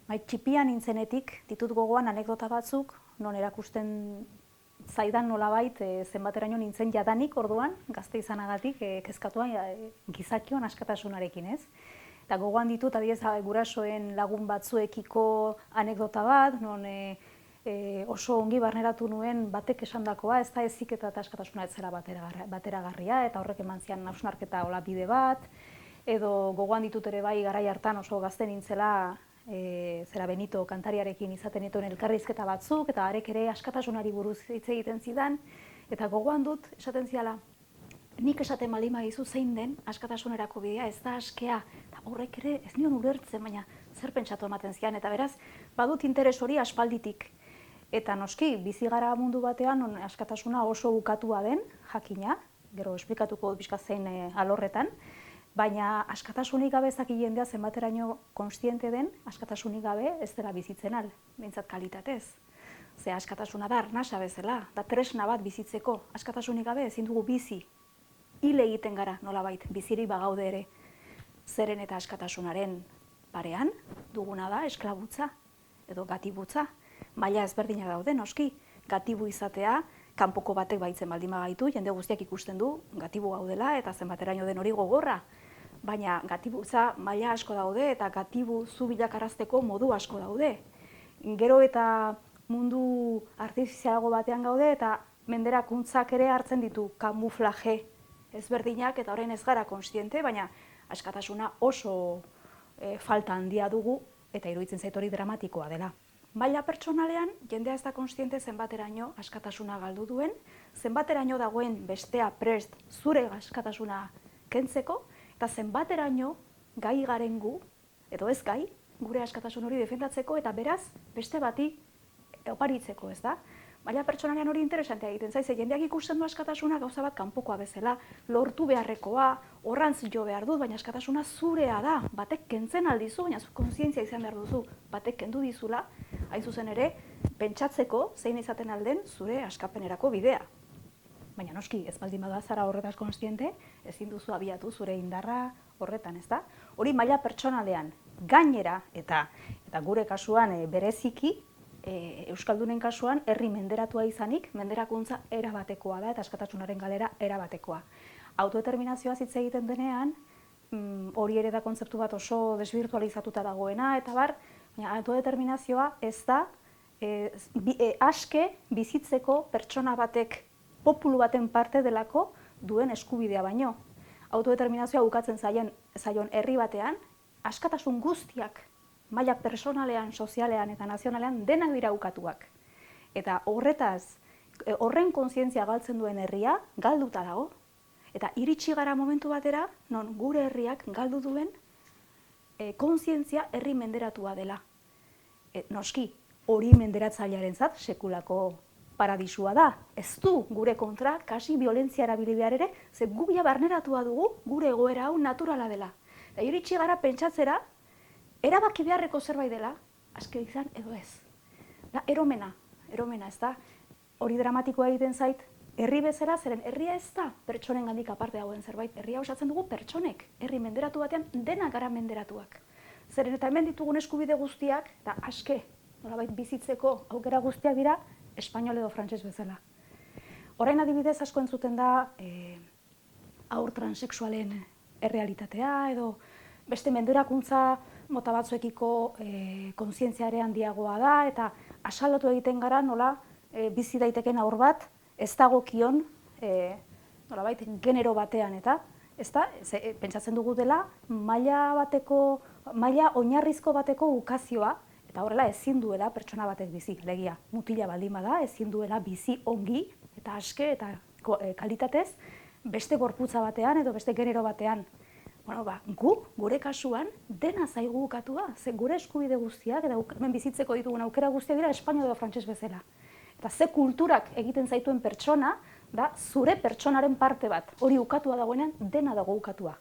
Txipian nintzenetik ditut gogoan anekdota batzuk, non erakusten zaidan nolabait zenbateraino nintzen jadanik orduan, gazte izanagatik kezkatuan gizakion askatasunarekin, ez? Eta gogoan ditut, adibidez, gurasoen lagun batzuekiko anekdota bat, non oso ongi barneratu nuen batek esandakoa, ez da heziketa eta askatasuna ez zela bateragarria, eta horrek eman zian hausnarketa hola bide bat, edo gogoan ditut ere bai garai hartan oso gazte nintzela, zera Benito kantariarekin izaten dituen elkarrizketa batzuk, eta harek ere askatasunari buruz hitz egiten zidan, eta gogoan dut esaten ziala, nik esaten baldin badizu zein den askatasunerako bidea, ez da askea, eta horrek ere ez nion ulertzen, baina zer pentsatu ematen zian, eta beraz, badut interes hori aspalditik. Eta noski, bizi gara mundu batean, non askatasuna oso ukatua den, jakina, gero esplikatuko dut pixka zein alorretan, baina askatasunik gabe ezaki jendea zenbateraino kontziente den, askatasunik gabe ez dela bizitzen al, behintzat kalitatez. Ze askatasuna da arnasa bezala, da tresna bat bizitzeko, askatasunik gabe ezin dugu bizi. Hile egiten gara nolabait, bizirik bagaude ere. Zeren eta askatasunaren parean duguna da esklabutza edo gatibutza. Maila ezberdina daude noski, gatibu izatea, kanpoko batek baitzen baldin bagaitu, jende guztiak ikusten du gatibu gaudela eta zenbateraino den hori gogorra. Baina gatibutza maila asko daude eta gatibu zu bilakarazteko modu asko daude. Gero eta mundu artifizialago batean gaude eta menderakuntzak ere hartzen ditu kamuflaje ezberdinak eta horren ez gara kontziente, baina askatasuna oso falta handia dugu eta iruditzen zait hori dramatikoa dela. Maila pertsonalean, jendea ez da kontziente zenbateraino askatasuna galdu duen, zenbateraino dagoen bestea prest zure askatasuna kentzeko, eta zenbateraino gai garen gu, edo ez gai, gure askatasun hori defendatzeko eta beraz beste bati oparitzeko, ez da? Maila pertsonalean hori interesantea egiten zaiz, jendeak ikusten du askatasuna gauza bat kanpokoa bezala, lortu beharrekoa, horrantz jo behar dut, baina askatasuna zurea da, batek kentzen aldizu, baina kontzientzia izan behar duzu, batek kendu dizula, hain zuzen ere, pentsatzeko zein izaten alden zure askapenerako bidea. Baina noski, ez baldin bada zara horretaz kontziente, ezin duzu abiatu zure indarra horretan, ez da? Hori maila pertsonalean, gainera, eta gure kasuan bereziki, Euskaldunen kasuan, herri menderatua izanik, menderakuntza erabatekoa da eta askatasunaren galera erabatekoa. Autodeterminazioa hitz egiten denean, hori ere da kontzeptu bat oso desbirtualizatuta dagoena, eta bar, autodeterminazioa ez da aske bizitzeko pertsona batek, populu baten parte delako duen eskubidea baino. Autodeterminazioa ukatzen zaion herri batean, askatasun guztiak, maila personalean, sozialean eta nazionalean denak dira ukatuak. Eta horren kontzientzia galtzen duen herria galduta dago. Eta iritsi gara momentu batera, non gure herriak galdu duen kontzientzia herri menderatua dela. Noski, hori menderatzailearentzat sekulako paradisua da. Ez du gure kontra, kasi violentzia erabili behar ere, ze gu ja barneratua dugu gure egoera hau naturala dela. Eta iritsi gara pentsatzera, erabaki beharreko zerbait dela, aske izan edo ez. Da, eromena, ez da, hori dramatikoa egiten zait, herri bezala, zeren herria ez da pertsonen gandik aparte dagoen zerbait, herria osatzen dugu pertsonek, herri menderatu batean denak gara menderatuak. Zeren eta hemen ditugun eskubide guztiak, eta aske, nolabait bizitzeko aukera guztiak dira, espainol edo frantses bezala. Orain adibidez asko entzuten da haur transexualen errealitatea, edo beste menderakuntza mota batzuekiko kontzientzia handiagoa da, eta asalatu egiten gara nola bizi daiteken haur bat ez dagokion nolabait genero batean, eta pentsatzen dugu dela maila oinarrizko bateko ukazioa, eta horrela ezin duela pertsona batek bizi, alegia mutila baldin bada, ezin duela bizi ongi eta aske eta kalitatez beste gorputza batean edo beste genero batean. Gure kasuan, dena zaigu ukatua, ze gure eskubide guztiak, eta hemen bizitzeko ditugun aukera guztiak dira espainol edo frantses bezala. Eta ze kulturak egiten zaituen pertsona, da zure pertsonaren parte bat, hori ukatua dagoenean, dena dago ukatua.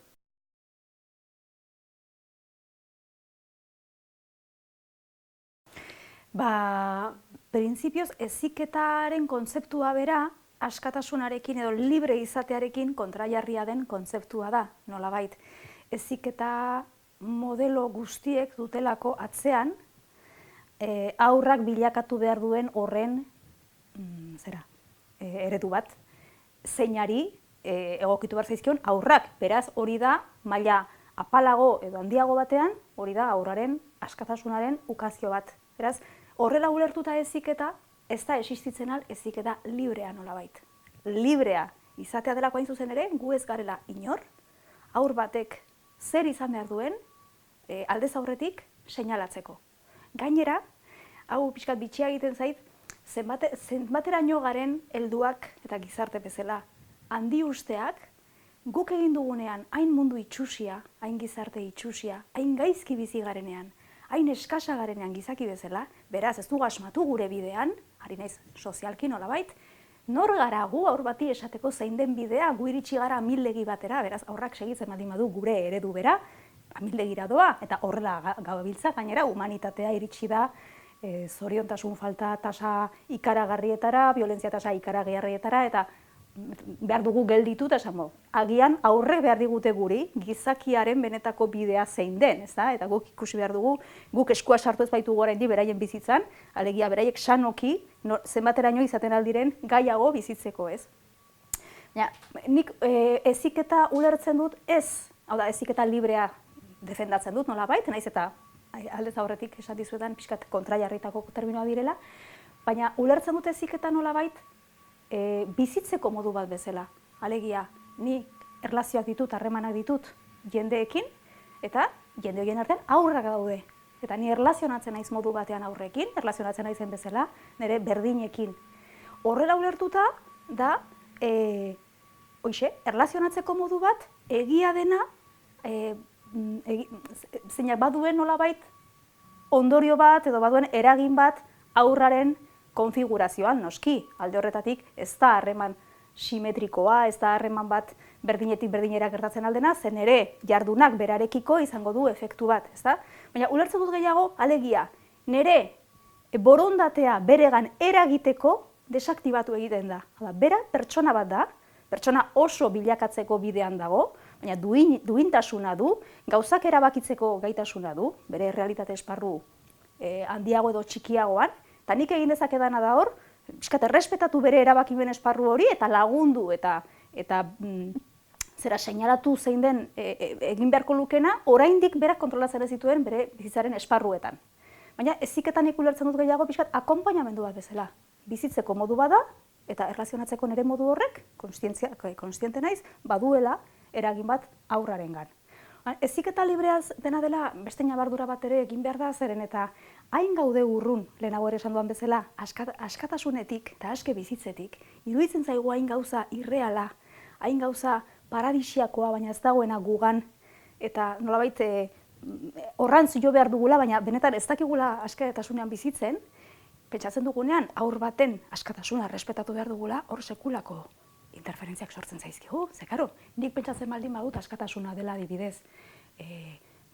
Printzipioz, heziketaren kontzeptua bera, askatasunarekin edo libre izatearekin kontrajarria den kontzeptua da, nolabait. Heziketa modelo guztiek dutelako atzean aurrak bilakatu behar duen horren eredu bat, zeinari egokitu behar zaizkion aurrak. Beraz, hori da maila apalago edo handiago batean, hori da aurraren askatasunaren ukazio bat. Beraz, horrela ulertuta heziketa, ez da existitzen al heziketa librea nolabait. Librea izatea delako hain zuzen ere, gu ez garela inor, aur batek zer izan behar duen aldez aurretik seinalatzeko. Gainera, hau pixkat bitxia egiten zait, zenbateraino garen helduak eta gizarte bezala handi usteak, guk egin dugunean hain mundu itxusia, hain gizarte itxusia, hain gaizki bizi garenean, hain eskasa garenean gizaki bezala, beraz ez dugu asmatu gure bidean, ari naiz sozialki nolabait, nor gara gu aur bati esateko zein den bidea, gu iritsi gara amildegi batera, beraz aurrak segitzen baldin badu gure eredu bera, amildegira doa, eta horrela gabiltza gainera humanitatea iritsi da zoriontasun falta tasa ikaragarrietara, violentzia tasa ikaragarrietara, eta behar dugu gelditu eta esango. Agian aurre behar digute guri, gizakiaren benetako bidea zein den, ezta? Eta guk ikusi behar dugu, guk eskua sartu ez baitu oraindik beraien bizitzan, alegia beraiek sanoki, zenbateraino izaten aldiren gaiago bizitzeko, ez? Ja, nik heziketa ulertzen dut ez, hau da, heziketa librea defendatzen dut, nolabait, naiz eta aldez aurretik esan dizuetan pixkat kontrajarritako terminoa direla, baina ulertzen dut heziketa nolabait bizitzeko modu bat bezala. Alegia, ni erlazioak ditut, harremanak ditut jendeekin, eta jende horien artean aurrak daude. Eta ni erlazionatzen naiz modu batean aurrekin, erlazionatzen naizen bezala, nire berdinekin. Horrela ulertuta da, erlazionatzeko modu bat, egia dena, zeinak baduen nolabait ondorio bat edo baduen eragin bat aurraren konfigurazioan, noski, alde horretatik ez da harreman simetrikoa, ez da harreman bat berdinetik berdinera gertatzen aldena, zen ere jardunak berarekiko izango du efektu bat, ez da? Baina ulertzen dut gehiago, alegia, nire borondatea beregan eragiteko desaktibatu egiten da. Hala, bera pertsona bat da, pertsona oso bilakatzeko bidean dago, baina duintasuna du, gauzak erabakitzeko gaitasuna du, bere realitate esparru handiago edo txikiagoan, eta nik egin dezakedana da hor, errespetatu bere erabakimen esparru hori, eta lagundu, eta seinalatu zein den egin beharko lukena, oraindik berak kontrolatzen ez dituen bere bizitzaren esparruetan. Baina heziketan ulertzen dut gehiago pixkat akonpainamendu bat bezala. Bizitzeko modu bada, eta erlazionatzeko nire modu horrek, konstiente naiz, baduela eragin bat aurrarengan. Heziketa libreaz dena dela beste ñabardura bat ere egin behar da zeren eta hain gaude urrun, lehenago ere esan duan bezala, askatasunetik eta aske bizitzetik, iruditzen zaigu hain gauza irreala, hain gauza paradisiakoa, baina ez dagoena gugan, eta nolabait horrantz jo behar dugula, baina benetan ez dakigula askatasunean bizitzen, pentsatzen dugunean aur baten askatasuna errespetatu behar dugula, hor sekulako interferentziak sortzen zaizkigu, ze karo, nik pentsatzen baldin badut askatasuna dela adibidez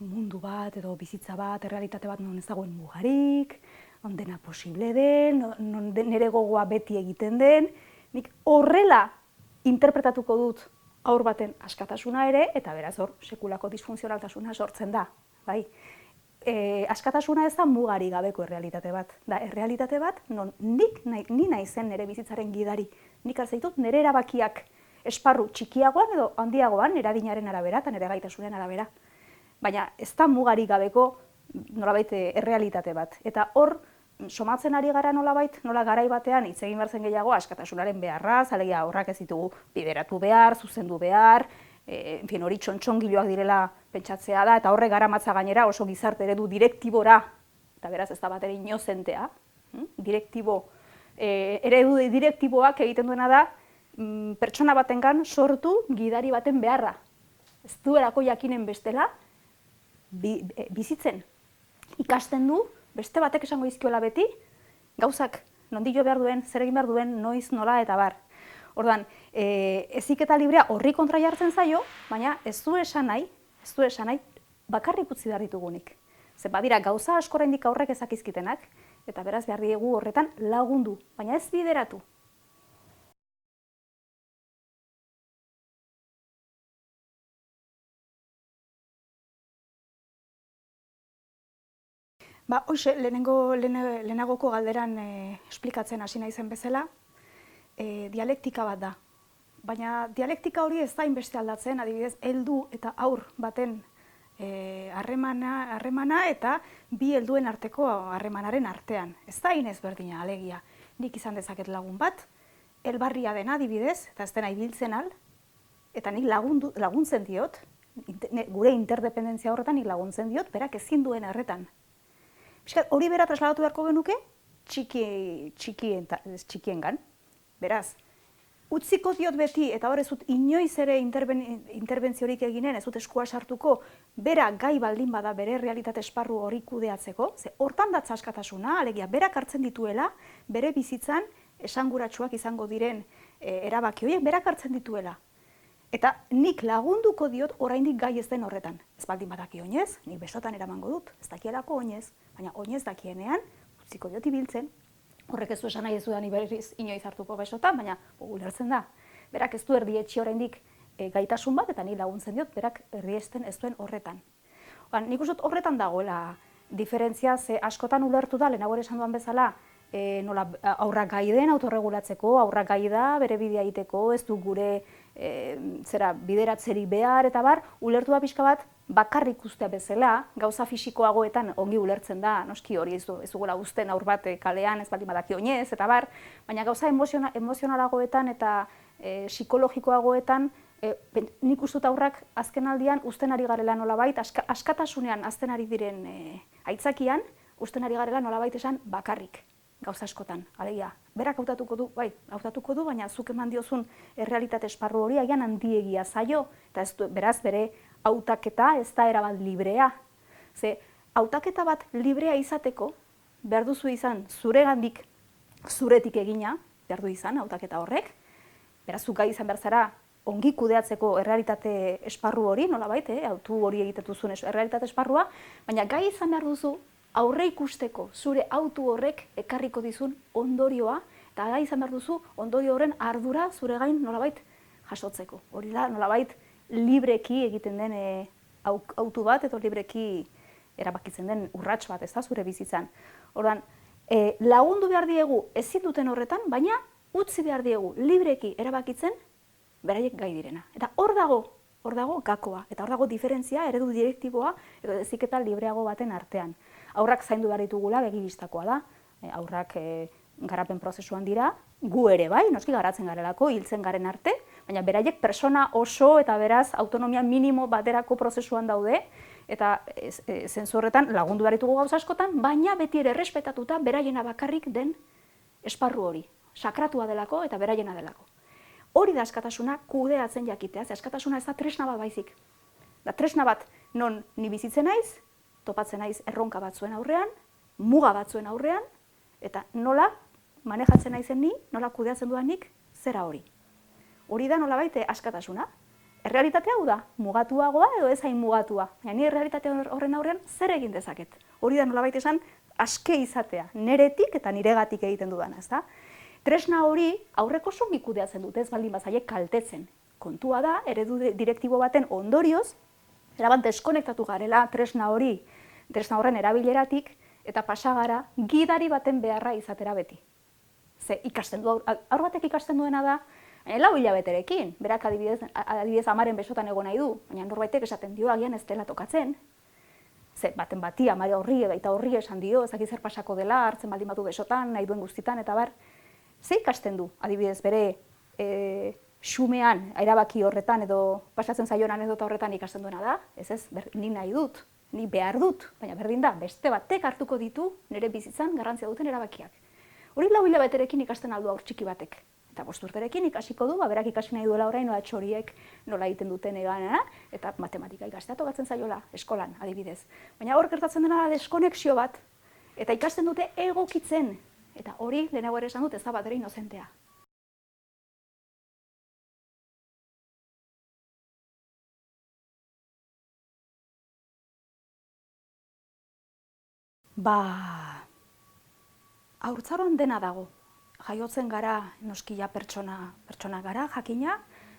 mundu bat edo bizitza bat, errealitate bat non ez dagoen mugarik, non dena posible den, non nire gogoa beti egiten den, nik horrela interpretatuko dut aur baten askatasuna ere, eta beraz hor, sekulako disfuntzionaltasuna sortzen da, bai. Askatasuna ez da mugari gabeko errealitate bat. Da, errealitate bat, non ni naizen nire bizitzaren gidari. Nik hartzaitut nire erabakiak esparru txikiagoan edo handiagoan, nire adinaren arabera eta nire gaitasunen arabera. Baina ez da mugari gabeko nolabait errealitate bat. Eta hor, somatzen ari gara nolabait, nola garai batean hitz egin behar zen gehiago askatasunaren beharraz, alegia horrak ez ditugu bideratu behar, zuzendu behar, hori txontxongiloak direla pentsatzea da, eta horre garamatza gainera oso gizarte eredu direktibora, eta beraz ez da bat ere inozentea, eredu direktiboak egiten duena da, pertsona batengan sortu gidari baten beharra. Ez duelako jakinen bestela, bizitzen ikasten du, beste batek esango izkiola beti, gauzak nondik jo behar duen, zer egin behar duen, noiz, nola eta bar. Orduan, heziketa librea horri kontra jartzen zaio, baina ez du esan nahi, bakarrik utzi behar ditugunik. Ze badira gauza asko oraindik aurrek ezakizkitenak, eta beraz behar diegu horretan lagundu, baina ez bideratu. Ba, hoxe, lehenagoko galderan esplikatzen hasi naizen bezala, dialektika bat da. Baina dialektika hori ez da inbeste aldatzen, adibidez, heldu eta haur baten harremana eta bi helduen arteko harremanaren artean. Ez da inez berdina, alegia. Nik izan dezaket lagun bat, elbarria dena adibidez, eta ez dena ibiltzen al, eta nik laguntzen diot, gure interdependentzia horretan nik laguntzen diot, berak ezin duen erretan. Hori bera trasladatu beharko genuke, txikiengan. Beraz, utziko diot beti, eta hor ez dut inoiz ere interbentziorik eginen, ez dut eskua sartuko, bera gai baldin bada bere realitate esparru hori kudeatzeko, ze hortan datza askatasuna, alegia, berak hartzen dituela, bere bizitzan esanguratsuak izango diren erabaki horiek, berak hartzen dituela. Eta nik lagunduko diot oraindik gai ez den horretan. Ez baldin badaki oinez, nik besotan eramango dut, ez dakielako oinez, baina oinez dakienean, utziko diot ibiltzen. Horrek ez du esan nahi ez dudan berriz inoiz hartuko besotan, baina ulertzen da. Berak ez du erdietxi oraindik gaitasun bat, eta nik laguntzen diot, berak erdiesten ez duen horretan. Nik uste dut horretan dagoela diferentzia, ze askotan ulertu da, lehenago ere esan duan bezala, nola aurrak gai den autorregulatzeko, aurrak gai da bere bidea egiteko, ez du gure bideratzerik behar, eta bar, ulertu da pixka bat, bakarrik ustea bezala, gauza fisikoagoetan ongi ulertzen da, noski hori ez dugula uzten aur bat kalean, ez baldin badaki oinez, eta bar, baina gauza emozionalagoetan eta psikologikoagoetan, nik uste dut aurrak azken aldian uzten ari garela nolabait, askatasunean azten ari diren aitzakian, uzten ari garela nolabait esan bakarrik. Gauza askotan, alegia, berak hautatuko du, baina zuk eman diozun errealitate esparru hori agian handiegia zaio, eta beraz bere hautaketa ez da erabat librea. Ze, hautaketa bat librea izateko, behar duzu izan zuregandik zuretik egina, behar du izan hautaketa horrek, beraz zuk gai izan behar zara ongi kudeatzeko errealitate esparru hori, nolabait, autu hori egitetu zuen errealitate esparrua, baina gai izan behar duzu aurre ikusteko zure autu horrek ekarriko dizun ondorioa, eta gai izan behar duzu ondorio horren ardura zure gain nolabait jasotzeko. Hori da nolabait libreki egiten den autu bat, edo libreki erabakitzen den urrats bat, ez da, zure bizitzan. Orduan, lagundu behar diegu ezin duten horretan, baina utzi behar diegu libreki erabakitzen beraiek gai direna. Eta hor dago gakoa, eta hor dago diferentzia, eredu direktiboa, edo heziketa libreago baten artean. Aurrak zaindu behar ditugula begibistakoa da, aurrak garapen prozesuan dira, gu ere bai, noski garatzen garelako, hiltzen garen arte, baina beraiek persona oso eta beraz autonomia minimo baterako prozesuan daude, eta zentzu horretan lagundu behar ditugu gauza askotan, baina beti ere errespetatuta beraiena bakarrik den esparru hori, sakratua delako eta beraiena delako. Hori da askatasuna kudeatzen jakitea, ze askatasuna ez da tresna bat baizik. Da tresna bat non ni bizitzen naiz, topatzen naiz erronka batzuen aurrean, muga batzuen aurrean, eta nola manejatzen naizen ni, nola kudeatzen dudanik, zera hori. Hori da nolabait askatasuna. Errealitatea hau da, mugatuagoa edo ez hain mugatua. Baina ni errealitate horren aurrean zer egin dezaket. Hori da nolabait esan aske izatea, neretik eta niregatik egiten dudana, ezta? Tresna hori aurreko songi kudeatzen dute, ez baldin bazaiek kaltetzen. Kontua da, eredu direktibo baten ondorioz, erabat deskonektatu garela tresna horren erabileratik, eta pasagara gidari baten beharra izatera beti. Ze ikasten du, aur batek ikasten duena da, lau hilabeterekin, berak adibidez amaren besotan egon nahi du, baina norbaitek esaten dio agian ez dela tokatzen. Ze baten bati amare horri eta horri esan dio, ezakit zer pasako dela, hartzen baldin batu besotan, nahi duen guztitan, eta bar, ze ikasten du, adibidez bere xumean, erabaki horretan edo pasatzen zaion anekdota horretan ikasten duena da, ni nahi dut, ni behar dut, baina berdin da, beste batek hartuko ditu nire bizitzan garrantzia duten erabakiak. Hori lau hilabeterekin ikasten aldu aur txiki batek. Eta 5 urterekin ikasiko du, berak ikasi nahi duela orain, nola txoriek nola egiten duten egana, eta matematika ikastea tokatzen zaiola, eskolan, adibidez. Baina hor gertatzen dena da deskonexio bat, eta ikasten dute egokitzen. Eta hori, lehenago ere esan dut, ez da bat ere inozentea. Haurtzaroan dena dago. Jaiotzen gara, noskila pertsona gara, jakina,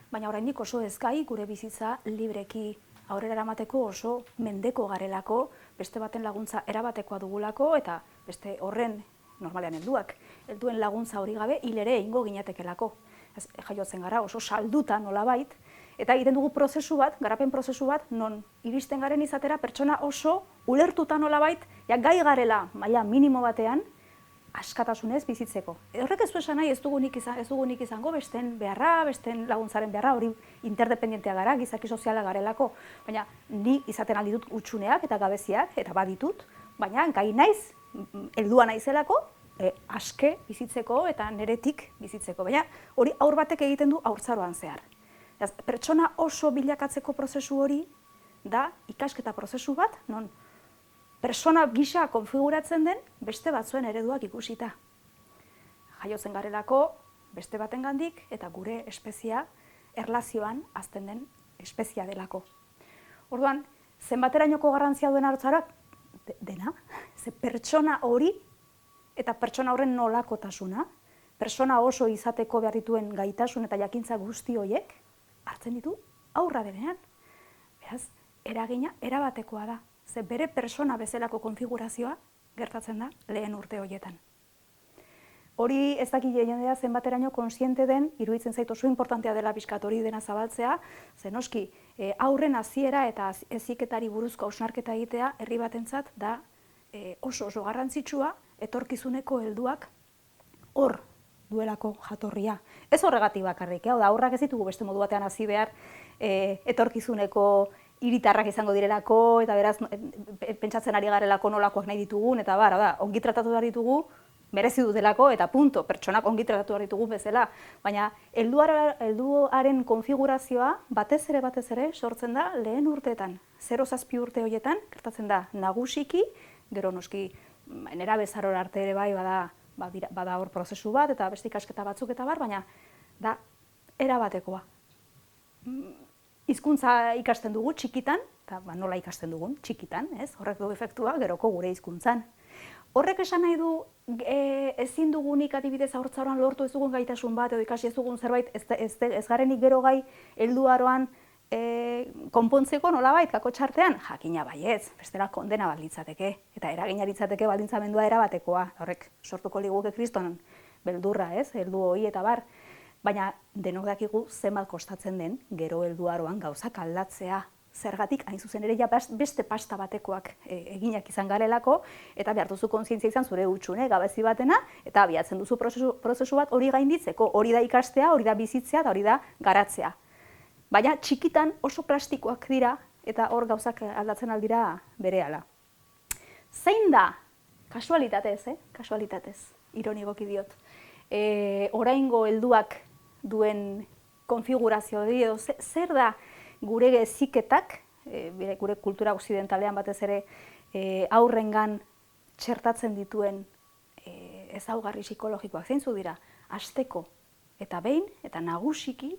baina oraindik oso ez gai gure bizitza libreki aurrera eramateko oso mendeko garelako, beste baten laguntza erabatekoa dugulako, eta beste horren, normalean helduen laguntza hori gabe hil ere egingo ginatekelako. Jaiotzen gara oso salduta nolabait, eta egiten dugu prozesu bat, garapen prozesu bat, non iristen garen izatera pertsona oso ulertuta nolabait, gai garela maila minimo batean, askatasunez bizitzeko. Horrek ez du esan nahi ez dugunik izango besten beharra, besten laguntzaren beharra, hori interdependentea gara, gizaki soziala garelako, baina ni izaten aldi dut utxuneak eta gabeziak, eta baditut, baina gai naiz, heldua naizelako, aske bizitzeko eta neretik bizitzeko. Baina hori haur batek egiten du haurtzaroan zehar. Pertsona oso bilakatzeko prozesu hori da ikasketa prozesu bat, non persona gisa konfiguratzen den beste batzuen ereduak ikusita. Jaiotzen garelako beste batengandik eta gure espezia erlazioan hazten den espezia delako. Orduan, zenbaterainoko garrantzia duen haurtzaroak dena, ze pertsona hori eta pertsona horren nolakotasuna, pertsona oso izateko behar dituen gaitasun eta jakintza guzti horiek hartzen ditu aurra denean. Beraz, eragina erabatekoa da. Ze bere persona bezalako konfigurazioa gertatzen da lehen urte horietan. Hori ez dakit jendea zenbateraino konsiente den, iruditzen zait oso importantea dela pixkat hori dena zabaltzea, ze noski aurren hasiera eta heziketari buruzko hausnarketa egitea herri batentzat da oso garrantzitsua etorkizuneko helduak hor duelako jatorria. Ez horregatik bakarrik, da aurrak ez ditugu beste modu batean hasi behar etorkizuneko hiritarrak izango direlako, eta beraz pentsatzen ari garelako nolakoak nahi ditugun, eta ongi tratatu behar ditugu, merezi dutelako, eta punto, pertsonak ongi tratatu behar ditugu bezala. Baina helduaren konfigurazioa batez ere sortzen da lehen urteetan. 0-7 urte horietan, gertatzen da nagusiki, gero noski nerabezarora arte ere bai bada hor prozesu bat, eta beste ikasketa batzuk eta baina da erabatekoa. Hizkuntza ikasten dugu txikitan, eta nola ikasten dugun txikitan, horrek du efektua geroko gure hizkuntzan. Horrek esan nahi du ezin dugunik adibidez haurtzaroan lortu ez dugun gaitasun bat, edo ikasi ez dugun zerbait, ez garenik gero gai helduaroan konpontzeko nolabait, kako txartean, jakina baietz, bestela kondena baldintzateke, eta eragina litzateke baldintzamendua erabatekoa, horrek sortuko liguke kriston beldurra, heldu hori eta bar, baina denok dakigu zenbat kostatzen den gero helduaroan gauzak aldatzea, zergatik hain zuzen ere beste pasta batekoak eginak izan garelako, eta behar duzu kontzientzia izan zure hutsune gabezi batena, eta abiatzen duzu prozesu bat hori gainditzeko, hori da ikastea, hori da bizitzea, eta hori da garatzea. Baina txikitan oso plastikoak dira, eta hor gauzak aldatzen aldira berehala. Zein da, kasualitatez, ironigoki diot, oraingo helduak duen konfigurazio hori, edo zer da gure heziketak, gure kultura okzidentalean batez ere aurrengan txertatzen dituen ezaugarri psikologikoak zeintzu dira, hasteko eta behin eta nagusiki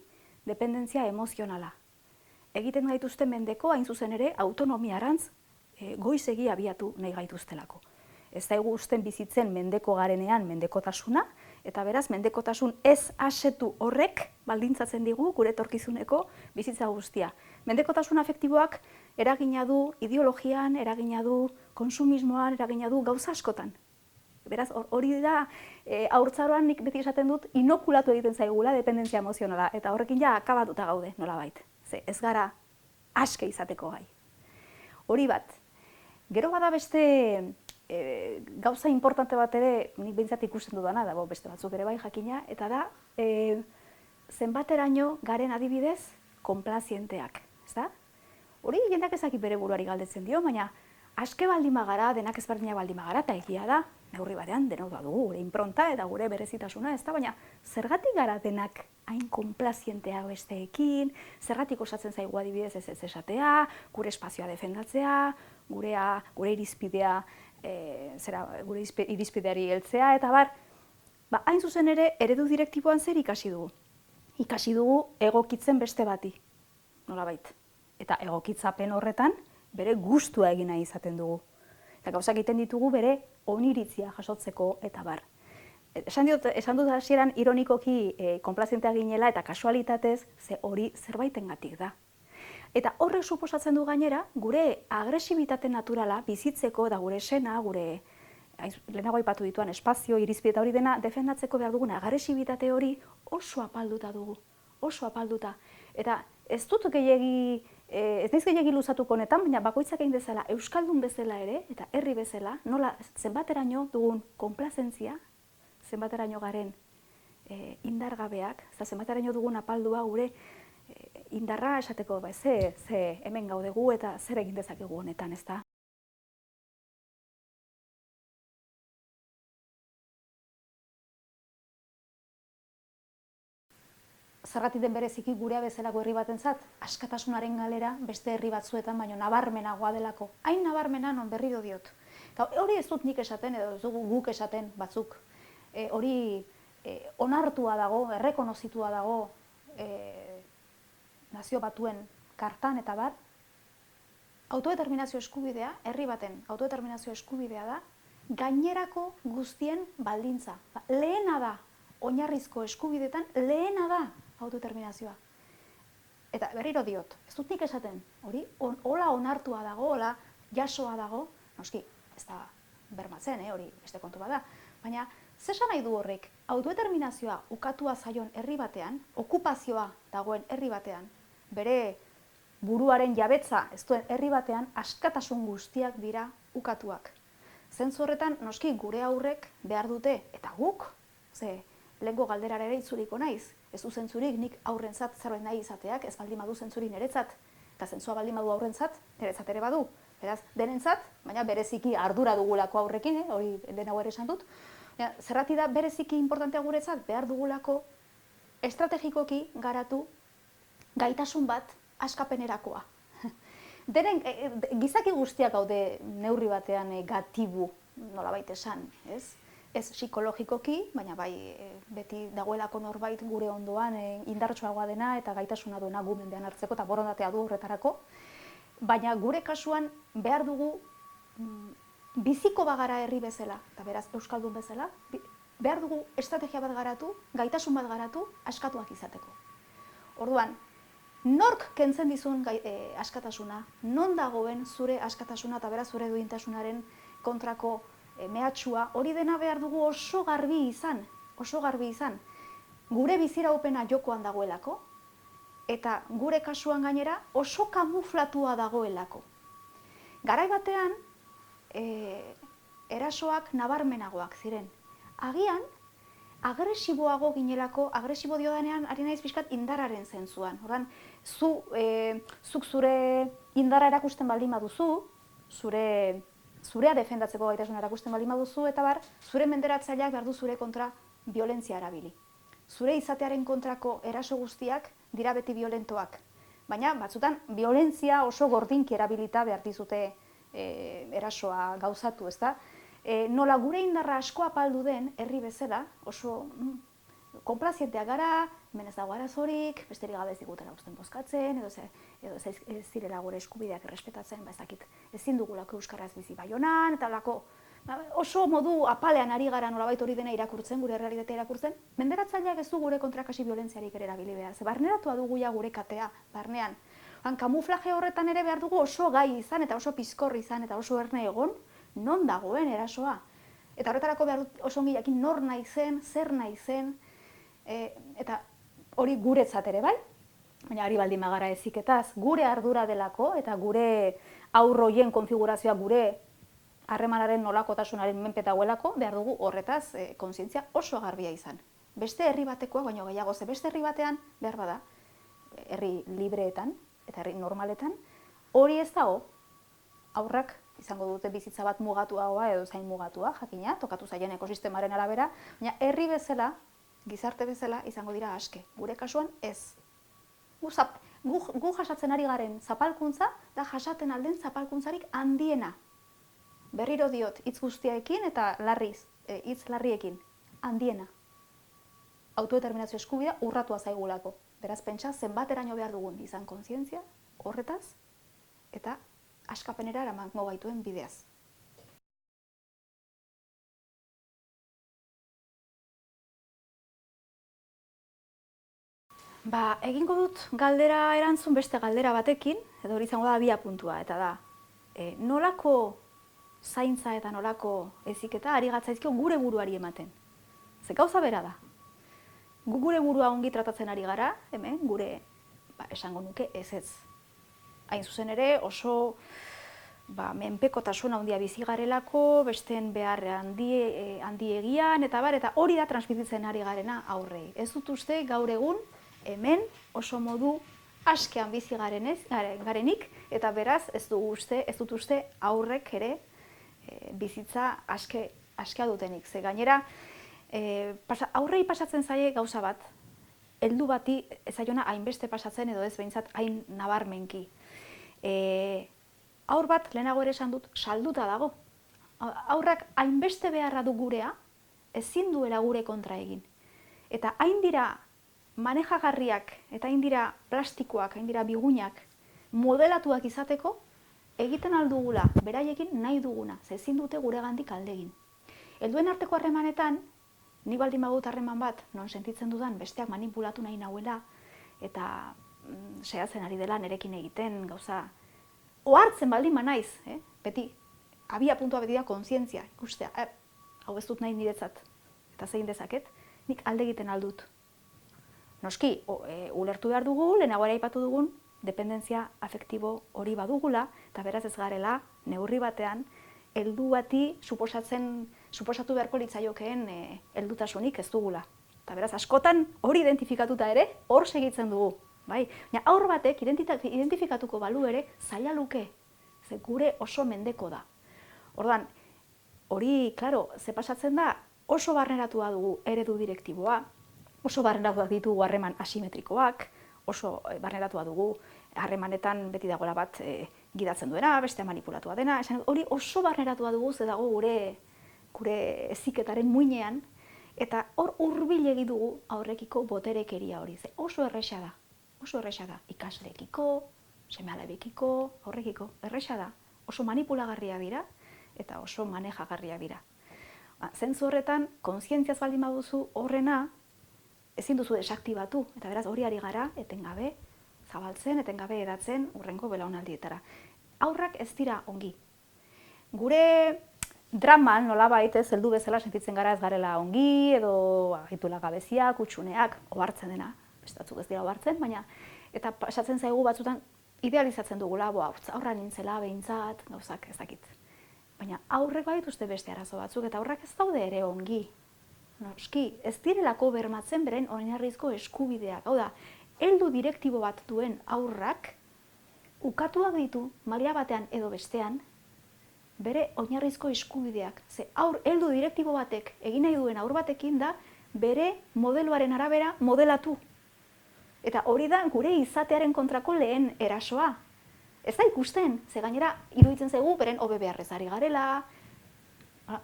dependentzia emozionala. Egiten gaituzten mendeko hain zuzen ere autonomiarantz goizegi abiatu nahi gaituztelako. Ez daigu usten bizitzen mendeko garenean mendekotasuna, eta beraz mendekotasun ez asetu horrek baldintzatzen digu gure etorkizuneko bizitza guztia. Mendekotasun afektiboak eragina du ideologian, eragina du konsumismoan, eragina du gauza askotan. Beraz, hori da, haurtzaroan nik beti esaten dut, inokulatu egiten zaigula dependentzia emozionala, eta horrekin ja akabatuta gaude, nolabait. Ze ez gara aske izateko gai. Hori bat, gero bada beste gauza importante bat ere, nik behintzat ikusten dudana, da beste batzuk ere bai jakina, eta da, zenbateraino garen adibidez, konplazienteak, ezta? Hori jendeak ezakit bere buruari galdetzen dio, baina aske baldin bagara, denak ezberdinak baldin bagara, eta egia da, neurri batean denok badugu, gure inpronta eta gure berezitasuna, ezta? Baina zergatik gara denak hain konplazientea besteekin, zergatik osatzen zaigu adibidez ez esatea, gure espazioa defendatzea, gure irizpidea, gure irizpideari heltzea, eta bar, hain zuzen ere, eredu direktiboan zer ikasi dugu? Ikasi dugu egokitzen beste bati, nolabait. Eta egokitzapen horretan, bere gustua egin nahi izaten dugu. Eta gauzak egiten ditugu bere oniritzia jasotzeko, eta bar. Esan dut hasieran ironikoki konplazientea ginela eta kasualitatez, ze hori zerbaitengatik da. Eta horrek suposatzen du gainera, gure agresibitate naturala bizitzeko eta gure sena, gure lehenago aipatu dituan espazio, irizpide eta hori dena defendatzeko behar dugun agresibitate hori oso apalduta dugu, oso apalduta. Eta ez dut gehiegi, ez naiz gehiegi luzatuko honetan, baina bakoitzak egin dezala, euskaldun bezala ere, eta herri bezala, nola zenbateraino dugun konplazentzia, zenbateraino garen indargabeak, eta zenbateraino dugun apaldua gure indarra esateko, ze hemen gaudegu eta zer egin dezakegu honetan, ezta? Zergatik den bereziki gurea bezalako herri batentzat, askatasunaren galera beste herri batzuetan baino nabarmenagoa delako. Hain nabarmena non berriro diot. Hori ez dut nik esaten edo ez dugu guk esaten batzuk. Hori onartua dago, errekonozitua dago Nazio Batuen kartan eta bar. Autodeterminazio eskubidea, herri baten autodeterminazio eskubidea da, gainerako guztien baldintza. Lehena da, oinarrizko eskubidetan, lehena da autodeterminazioa. Eta berriro diot, ez dut nik esaten, hori hola onartua dago, hola jasoa dago, noski, ez da bermatzen, hori beste kontu bada, baina zesan nahi du horrek, autodeterminazioa ukatua zaion herri batean, okupazioa dagoen herri batean, bere buruaren jabetza ez duen herri batean, askatasun guztiak dira ukatuak. Zentzu horretan, noski, gure aurrek behar dute, eta guk, ze lehenko galderara ere itzuliko naiz, ez du zentzurik nik aurrentzat zerbait nahi izateak, ez baldin badu zentzurik niretzat, eta zentzua baldin badu aurrentzat, niretzat ere badu. Beraz, denentzat, baina bereziki ardura dugulako aurrekin, hori lehenago ere esan dut, zerrati da bereziki importantea guretzat, behar dugulako estrategikoki garatu gaitasun bat askapenerakoa. Gizaki guztiak gaude neurri batean gatibu, nolabait esan, ez? Ez psikologikoki, baina bai beti dagoelako norbait gure ondoan indartsuagoa dena eta gaitasuna duena gu mendean hartzeko eta borondatea du horretarako. Baina gure kasuan behar dugu biziko bagara herri bezala, eta beraz euskaldun bezala, behar dugu estrategia bat garatu, gaitasun bat garatu, askatuak izateko. Orduan, nork kentzen dizun askatasuna, non dagoen zure askatasuna eta beraz zure duintasunaren kontrako mehatxua, hori dena behar dugu oso garbi izan, oso garbi izan. Gure biziraupena jokoan dagoelako, eta gure kasuan gainera oso kamuflatua dagoelako. Garai batean, erasoak nabarmenagoak ziren. Agian, agresiboago ginelako, agresibo diodanean, ari naiz pixkat indarraren zentzuan. Ordan, zuk zure indarra erakusten baldin baduzu, zurea defendatzeko gaitasuna erakusten baldin baduzu, eta bar, zure menderatzaileak behar du zure kontra violentzia erabili. Zure izatearen kontrako eraso guztiak dira beti violentoak. Baina, batzutan, violentzia oso gordinki erabilita behar dizute erasoa gauzatu, ezta? Nola gure indarra asko apaldu den, herri bezala, oso konplazienteak gara, hemen ez dago arazorik, besterik gabe ez digutela uzten bozkatzen, edo ez zirela gure eskubideak errespetatzen, ez dakit, ezin dugulako euskaraz bizi Baionan, eta lako oso modu apalean ari gara nolabait hori dena irakurtzen, gure errealitatea irakurtzen, menderatzaileak ez du gure kontrakasi violentziarik ere erabili behar, ze barneratua dugu ja gure katea, barnean. Kamuflaje horretan ere behar dugu oso gai izan, eta oso pizkorri izan, eta oso erne egon, non dagoen erasoa. Eta horretarako behar dut oso ongi jakin nor nahi zen, zer nahi zen, eta hori guretzat ere bai, baina hori baldin bagara eziketaz, gure ardura delako, eta gure aurroien konfigurazioa gure harremanaren nolakotasunaren menpe dagoelako, behar dugu horretaz kontzientzia oso garbia izan. Beste herri batekoa, baino gehiago ze beste herri batean, behar bada, herri libreetan eta herri normaletan, hori ez dago, aurrak izango dute bizitza bat mugatuagoa edo zain mugatua, jakina, tokatu zaien ekosistemaren arabera, baina herri bezala, gizarte bezala, izango dira aske. Gure kasuan ez. Gu jasatzen ari garen zapalkuntza, da jasaten alden zapalkuntzarik handiena. Berriro diot, hitz guztiaekin eta hitz larriekin, handiena. Autodeterminazio eskubidea urratua zaigulako. Beraz, pentsa, zenbateraino behar dugun izan kontzientzia, horretaz, eta askapenera eramango gaituen bideaz. Egingo dut galdera erantzun beste galdera batekin, edo hori izango da abia puntua, eta da, nolako zaintza eta nolako heziketa ari gatzaizkio gure buruari ematen. Ze gauza bera da. Gu gure burua ongi tratatzen ari gara, hemen, gure, esango nuke, ez. Hain zuzen ere, oso menpekotasuna handia bizi garelako, besteen behar handiegian, eta hori da transmititzen ari garena aurrei. Ez dut uste gaur egun, hemen oso modu askean bizi garenik, eta beraz ez dut uste aurrek ere bizitza askea dutenik. Ze gainera, aurrei pasatzen zaie gauza bat, heldu bati ezaiona hainbeste pasatzen edo ez behintzat hain nabarmenki. Aur bat, lehenago ere esan dut, salduta dago. Aurrak hainbeste beharra du gurea, ezin duela gure kontra egin. Eta hain dira manejagarriak eta hain dira plastikoak, hain dira bigunak modelatuak izateko, egiten aldugula, beraiekin nahi duguna, ze ezin dute guregandik aldegin. Helduen arteko harremanetan, ni baldin badut harreman bat, non sentitzen dudan besteak manipulatu nahi nauela, eta saiatzen ari dela nerekin egiten, gauza, ohartzen baldin naiz, beti, abia puntua beti da kontzientzia, ikustea, hau ez dut nahi niretzat, eta zein dezaket, nik alde egiten aldut. Noski, ulertu behar dugu, lehenago ere aipatu dugun, dependentzia afektibo hori badugula, eta beraz ez garela, neurri batean, heldu bati suposatu beharko litzaiokeen heldutasunik ez dugula. Eta beraz, askotan hori identifikatuta ere, hor segitzen dugu. Bai? Aur batek identifikatuko balu ere zaila luke, ze gure oso mendeko da. Orduan, hori, klaro, ze pasatzen da, oso barneratua dugu eredu direktiboa, oso barneratuak ditugu harreman asimetrikoak, oso barneratua dugu harremanetan beti dagoela bat gidatzen duena, bestea manipulatua dena, hori oso barneratua dugu ze dago gure heziketaren muinean, eta hor hurbil egi dugu aurrekiko boterekeria hori, ze oso erresa da, ikasleekiko, seme-alabekiko, horrekiko, erresa da, oso manipulagarria dira eta oso manejagarria dira. Zentzu horretan, kontzientziaz baldin baduzu horrena, ezin duzu desaktibatu, eta beraz hori ari gara, etengabe zabaltzen, etengabe edatzen hurrengo belaunaldietara. Aurrak ez dira ongi. Gure draman, nolabait ez, heldu bezala sentitzen gara ez garela ongi, edo agitula gabeziak, kutsuneak, ohartzen dena, beste batzuk ez dira ohartzen, baina eta pasatzen zaigu batzutan idealizatzen dugula, aurra nintzela, behintzat, gauzak ez dakit. Baina aurrek badituzte beste arazo batzuk, eta aurrak ez daude ere ongi. Noski, ez direlako bermatzen beren oinarrizko eskubideak. Hau da, heldu direktibo bat duen aurrak, ukatuak ditu, maila batean edo bestean, bere oinarrizko eskubideak. Ze heldu direktibo batek egin nahi duen aur batekin da, bere modeloaren arabera modelatu. Eta hori da gure izatearen kontrako lehen erasoa. Ez da ikusten, ze gainera iruditzen zaigu beren hobe beharrez ari garela.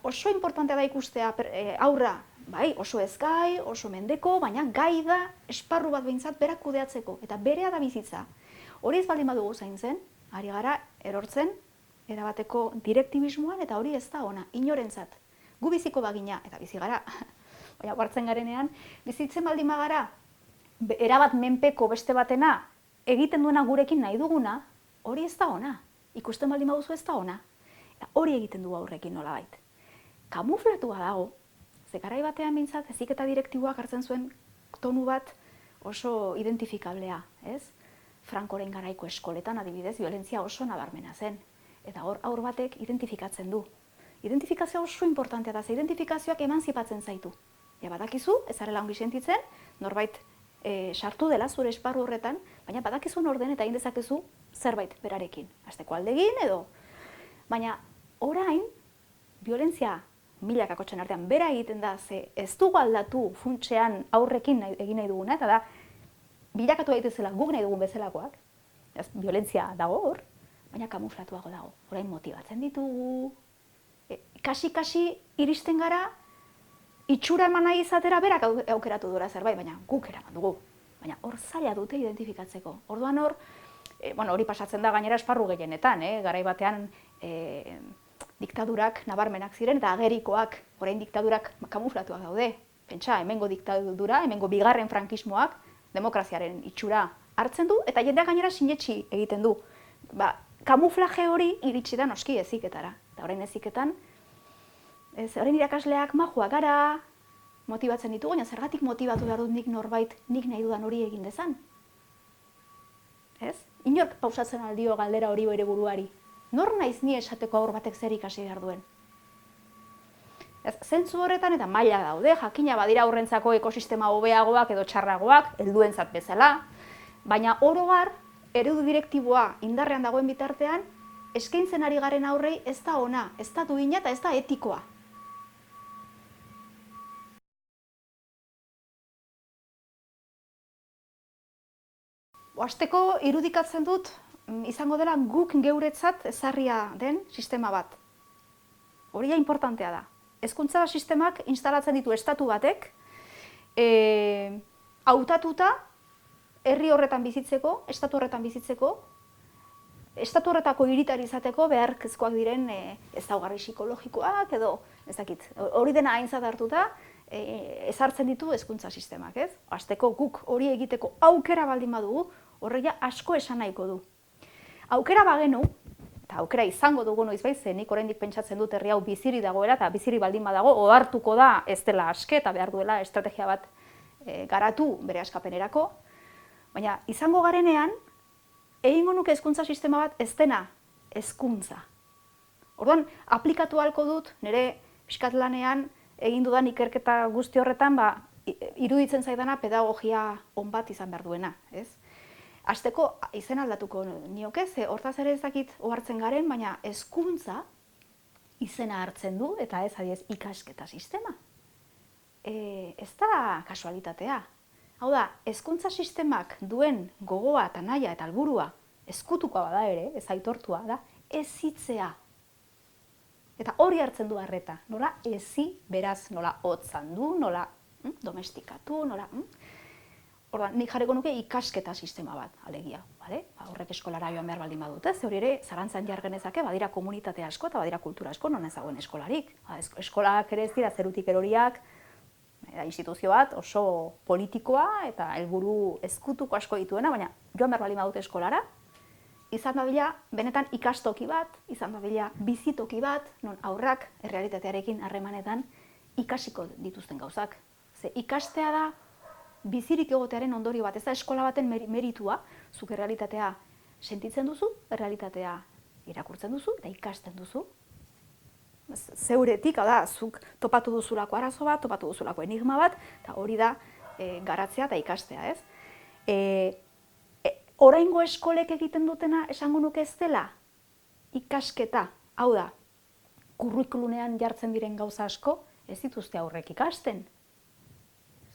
Oso importantea da ikustea aurra, bai, oso ez gai, oso mendeko, baina gai da esparru bat behintzat berak kudeatzeko, eta berea da bizitza. Hori ez baldin badugu zaintzen, ari gara erortzen, erabateko direktibismoan, eta hori ez da ona, inorentzat. Gu biziko bagina, eta bizi gara, baina hartzen garenean, bizitzen baldin bagara, erabat menpeko beste batena, egiten duena gurekin nahi duguna, hori ez da ona. Ikusten baldin baduzu ez da ona. Hori egiten du aurrekin nolabait. Kamuflatua dago, ze garai batean behintzat heziketa direktiboak hartzen zuen tonu bat oso identifikablea, ez? Frankoren garaiko eskoletan adibidez, violentzia oso nabarmena zen. Eta hor aur batek identifikatzen du. Identifikazioa oso importantea da, ze identifikazioak emanzipatzen zaitu. Ja badakizu, ez zarela ongi sentitzen, norbait sartu dela zure esparru horretan, baina badakizu orden eta egin dezakezu zerbait berarekin. Hasteko aldegin edo. Baina orain, violentzia milaka kotxen artean bera egiten da, ze ez dugu aldatu funtsean aurrekin egin nahi duguna, eta da, bilakatu daitezela guk nahi dugun bezalakoak, violentzia dago hor, baina kamuflatuago dago. Orain motibatzen ditugu, kasi iristen gara, itxura eman nahi izatera berak aukeratu dura zerbait, baina guk eraman dugu. Baina hor zaila dute identifikatzeko. Orduan hor, hori pasatzen da gainera esparru gehienetan, garai batean diktadurak nabarmenak ziren eta agerikoak, orain diktadurak kamuflatuak daude. Pentsa, hemengo diktadura, hemengo bigarren frankismoak, demokraziaren itxura hartzen du, eta jendeak gainera sinetsi egiten du. Kamuflaje hori iritsi da noski heziketara. Eta orain heziketan, orain irakasleak majuak gara, motibatzen ditugu, baina zergatik motibatu behar dut nik norbait, nik nahi dudan hori egin dezan. Ez? Inork pausatzen aldio galdera hori bere buruari. Nor naiz ni esateko aur batek zer ikasi behar duen? Zentzu horretan eta maila daude, jakina badira aurrentzako ekosistema hobeagoak edo txarragoak, helduentzat bezala, baina oro har, eredu direktiboa indarrean dagoen bitartean, eskaintzen ari garen aurrei ez da ona, ez da duina eta ez da etikoa. Hasteko irudikatzen dut, izango dela guk geuretzat ezarria den sistema bat. Hori importantea da. Hezkuntza sistemak instalatzen ditu estatu batek, hautatuta herri horretan bizitzeko, estatu horretan bizitzeko, estatu horretako hiritar izateko beharrezkoak diren ezaugarri psikologikoak edo, ez dakit, hori dena aintzat hartuta ezartzen ditu hezkuntza sistemak, ez? Hasteko guk hori egiteko aukera baldin badugu, horreia asko esan nahiko du. Aukera bagenu, eta aukera izango dugu noizbait, nik oraindik pentsatzen dut herri hau biziri dagoela, eta biziri baldin badago, ohartuko da ez dela aske eta behar duela estrategia bat garatu bere askapenerako, baina izango garenean, egingo nuke hezkuntza sistema bat ez dena hezkuntza. Orduan, aplikatu ahalko dut, nire pixkat lanean egin dudan ikerketa guzti horretan, iruditzen zaidana pedagogia on bat izan behar duena, ez? Hasteko izen aldatuko nioke, ze hortaz ere ez dakit ohartzen garen, baina hezkuntza izena hartzen du, eta ez adiez ikasketa sistema. Ez da kasualitatea. Hau da, hezkuntza sistemak duen gogoa eta nahia eta helburua ezkutukoa bada ere, ez aitortua da, hezitzea. Eta hori hartzen du arreta, nola hezi, beraz nola hotzan du, nola domestikatu, nola... Orduan, nik jarriko nuke ikasketa sistema bat, alegia, bale? Horrek eskolara joan behar baldin badute, ze hori ere, zalantzan jar genezake, badira komunitate asko eta badira kultura asko, non ez dagoen eskolarik. Eskolak ere ez dira zerutik eroriak, instituzio bat oso politikoa eta helburu ezkutuko asko dituena, baina joan behar baldin badute eskolara, izan dadila benetan ikastoki bat, izan dadila bizitoki bat, non aurrak errealitatearekin harremanetan ikasiko dituzten gauzak. Ze ikastea da bizirik egotearen ondorio bat, ez da eskola baten meritua, zuk errealitatea sentitzen duzu, errealitatea irakurtzen duzu eta ikasten duzu. Zeuretik, da, zuk topatu duzulako arazo bat, topatu duzulako enigma bat, eta hori da garatzea eta ikastea, ez? Oraingo eskolek egiten dutena esango nuke ez dela ikasketa, hau da, kurrikulunean jartzen diren gauza asko, ez dituzte aurrek ikasten.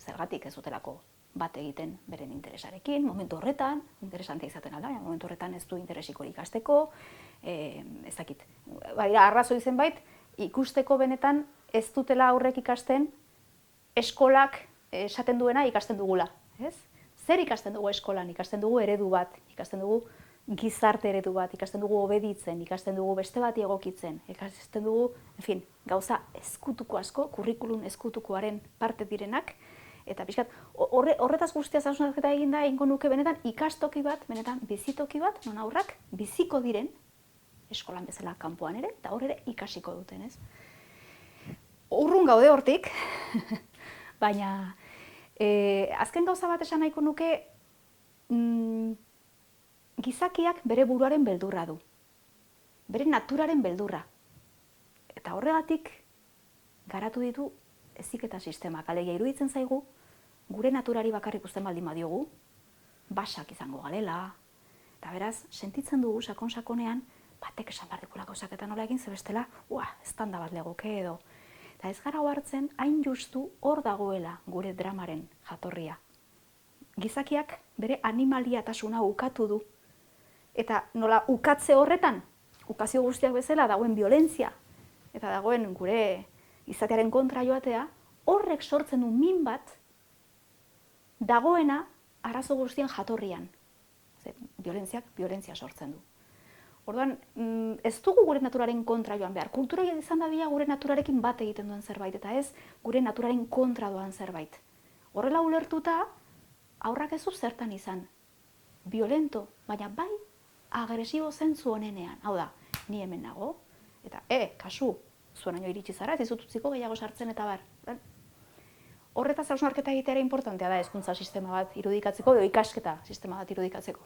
Zergatik ez dutelako bat egiten beren interesarekin, momentu horretan, interesantea izaten alda, momentu horretan ez du interesik hori ikasteko, ez dakit, arrazoi zenbait, ikusteko benetan ez dutela aurrek ikasten, eskolak esaten duena ikasten dugula, ez? Zer ikasten dugu eskolan? Ikasten dugu eredu bat, ikasten dugu gizarte eredu bat, ikasten dugu obeditzen, ikasten dugu beste bati egokitzen, ikasten dugu, gauza ezkutuko asko, kurrikulum ezkutukoaren parte direnak, eta pixkat, horretaz guztiaz hausnarketa egin da, egingo nuke benetan ikastoki bat, benetan bizitoki bat, non aurrak biziko diren, eskolan bezala kanpoan ere, eta hor ere ikasiko duten, ez? Urrun gaude hortik, baina azken gauza bat esan nahiko nuke, gizakiak bere buruaren beldurra du, bere naturaren beldurra, eta horregatik garatu ditu heziketa sistemak, alegia iruditzen zaigu, gure naturari bakarrik ikusten baldin badiogu, basak izango galela, eta beraz, sentitzen dugu sakon-sakonean, batek esan behar dikula gauzak eta nola egin zebestela, eztanda bat legoke edo. Eta ez gara hartzen, hain justu hor dagoela gure dramaren jatorria. Gizakiak bere animaliatasuna ukatu du. Eta nola ukatze horretan, ukazio guztiak bezala dagoen violentzia, eta dagoen gure izatearen kontra joatea, horrek sortzen du min bat, dagoena arazo guztien jatorrian. Violentziak violentzia sortzen du. Orduan, ez dugu gure naturaren kontra joan behar. Kultura izan dadila gure naturarekin bat egiten duen zerbait, eta ez gure naturaren kontra doan zerbait. Horrela ulertuta, aurrak ez du zertan izan violento, baina bai agresibo zentzu honenean. Hau da, ni hemen nago, eta kasu, zuenaino iritsi zara, ez dizut utziko gehiago sartzen eta bar. Horretaz hausnarketa egitea ere importantea da hezkuntza sistema bat irudikatzeko edo ikasketa sistema bat irudikatzeko.